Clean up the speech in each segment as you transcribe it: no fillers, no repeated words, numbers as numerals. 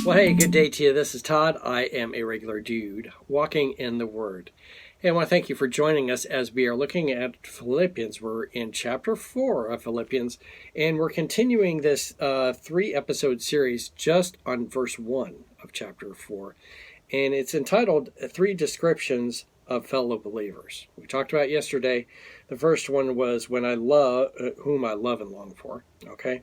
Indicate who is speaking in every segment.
Speaker 1: Well, hey, good day to you. This is Todd. I am a regular dude walking in the Word. Hey, I want to thank you for joining us as we are looking at Philippians. We're in chapter 4 of Philippians, and we're continuing this 3-episode series just on verse 1 of chapter 4. And it's entitled Three Descriptions of Fellow Believers. We talked about yesterday. The first one was when I love, whom I love and long for. Okay.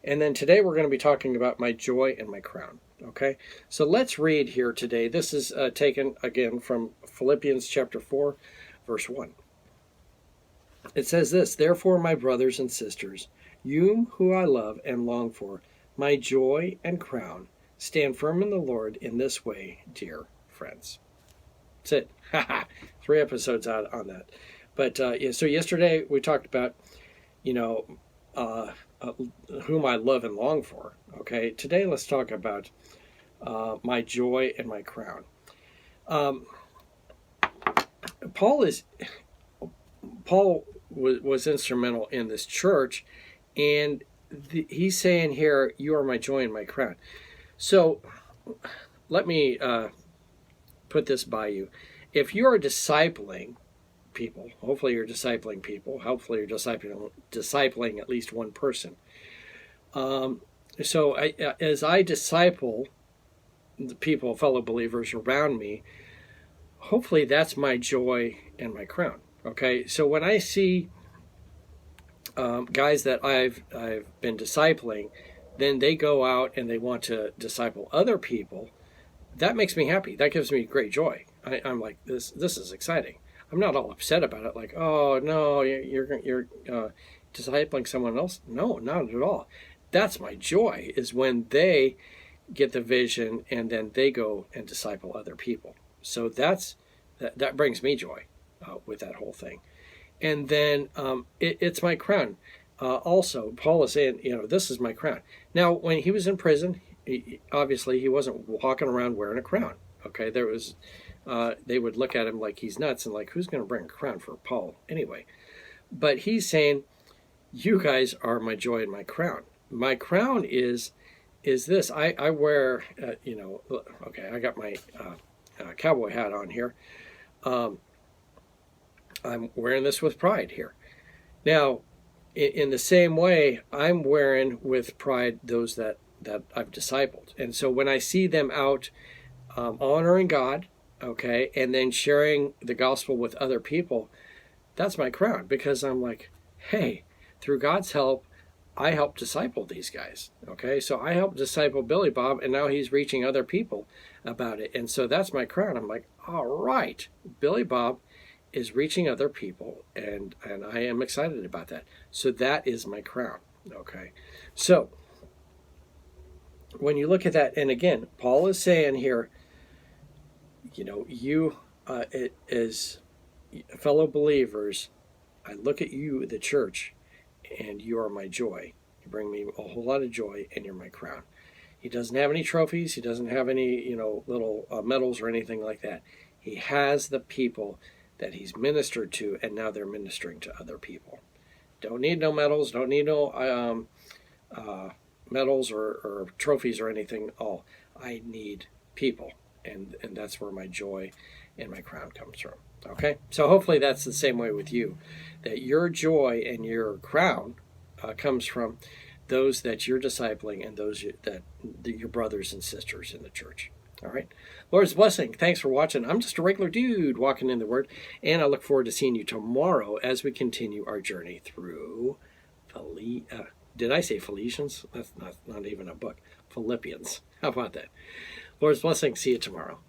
Speaker 1: And then today we're going to be talking about my joy and my crown. Okay, so let's read here today. This is taken again from Philippians chapter 4, verse 1. It says this, "Therefore, my brothers and sisters, you who I love and long for, my joy and crown, stand firm in the Lord in this way, dear friends." That's it. 3 episodes out on that. But so yesterday we talked about, whom I love and long for. Okay, today let's talk about my joy and my crown. Paul was instrumental in this church, and he's saying here, "You are my joy and my crown." So let me put this by you. If you are discipling people, hopefully you're discipling people, hopefully you're discipling at least one person. So as I disciple the people, fellow believers around me, hopefully that's my joy and my crown. Okay, so when I see guys that I've been discipling, then they go out and they want to disciple other people, that makes me happy. That gives me great joy. I'm like, this is exciting. I'm not all upset about it, like, oh no, you're discipling someone else. No, not at all. That's my joy, is when they get the vision and then they go and disciple other people. So that brings me joy with that whole thing. And then it's my crown. Also, Paul is saying, this is my crown. Now, when he was in prison, obviously he wasn't walking around wearing a crown. Okay, there was. They would look at him like he's nuts and like, who's going to bring a crown for Paul anyway? But he's saying, you guys are my joy and my crown. My crown is this. I wear, okay, I got my cowboy hat on here. I'm wearing this with pride here. Now, in the same way, I'm wearing with pride those that I've discipled. And so when I see them out honoring God, okay, and then sharing the gospel with other people, that's my crown, because I'm like, hey, through God's help, I helped disciple these guys. Okay, so I helped disciple Billy Bob, and now he's reaching other people about it. And so that's my crown. I'm like, all right, Billy Bob is reaching other people, and I am excited about that. So that is my crown. Okay, so when you look at that, and again, Paul is saying here, you as fellow believers, I look at you, the church, and you are my joy. You bring me a whole lot of joy, and you're my crown. He doesn't have any trophies. He doesn't have any, little medals or anything like that. He has the people that he's ministered to, and now they're ministering to other people. Don't need no medals. Don't need no medals or trophies or anything. All I need people. And that's where my joy and my crown comes from. Okay? So hopefully that's the same way with you, that your joy and your crown comes from those that you're discipling and those that your brothers and sisters in the church. All right? Lord's blessing. Thanks for watching. I'm just a regular dude walking in the Word, and I look forward to seeing you tomorrow as we continue our journey through did I say Philippians? That's not even a book. Philippians. How about that? Lord's blessing. See you tomorrow.